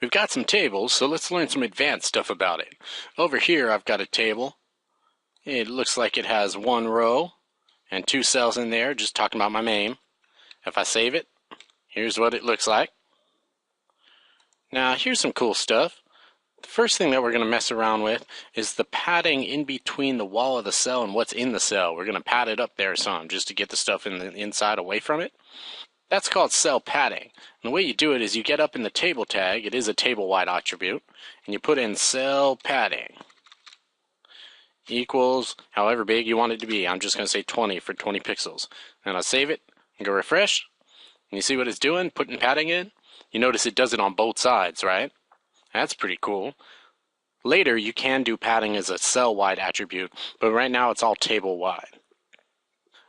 we've got some tables, so let's learn some advanced stuff about it. Over here I've got a table. It looks like it has one row and two cells in there, just talking about my name. If I save it, here's what it looks like. Now here's some cool stuff. The first thing that we're going to mess around with is the padding in between the wall of the cell and what's in the cell. We're going to pad it up there some just to get the stuff in the inside away from it. That's called cell padding. And the way you do it is you get up in the table tag, it is a table-wide attribute, and you put in cell padding equals however big you want it to be. I'm just going to say 20 for 20 pixels. Then I'll save it and go refresh. And you see what it's doing, putting padding in? You notice it does it on both sides, right? That's pretty cool. Later, you can do padding as a cell-wide attribute, but right now it's all table-wide.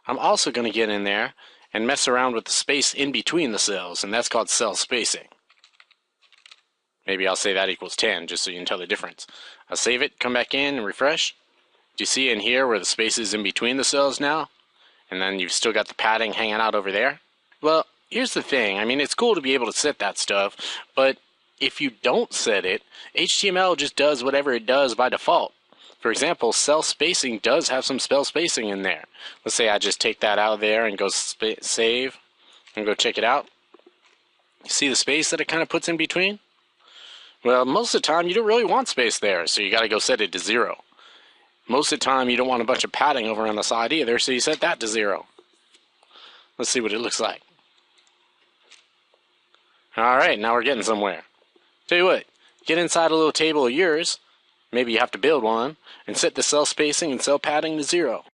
I'm also going to get in there and mess around with the space in between the cells, and that's called cell spacing. Maybe I'll say that equals 10, just so you can tell the difference. I'll save it, come back in, and refresh. Do you see in here where the space is in between the cells now? And then you've still got the padding hanging out over there? Well, here's the thing. I mean, it's cool to be able to set that stuff, but if you don't set it, HTML just does whatever it does by default. For example, cell spacing does have some cell spacing in there. Let's say I just take that out of there and go save and go check it out. You see the space that it kind of puts in between? Well, most of the time you don't really want space there, so you got to go set it to 0. Most of the time you don't want a bunch of padding over on the side either, so you set that to 0. Let's see what it looks like. Alright, now we're getting somewhere. Tell you what, get inside a little table of yours, maybe you have to build one, and set the cell spacing and cell padding to 0.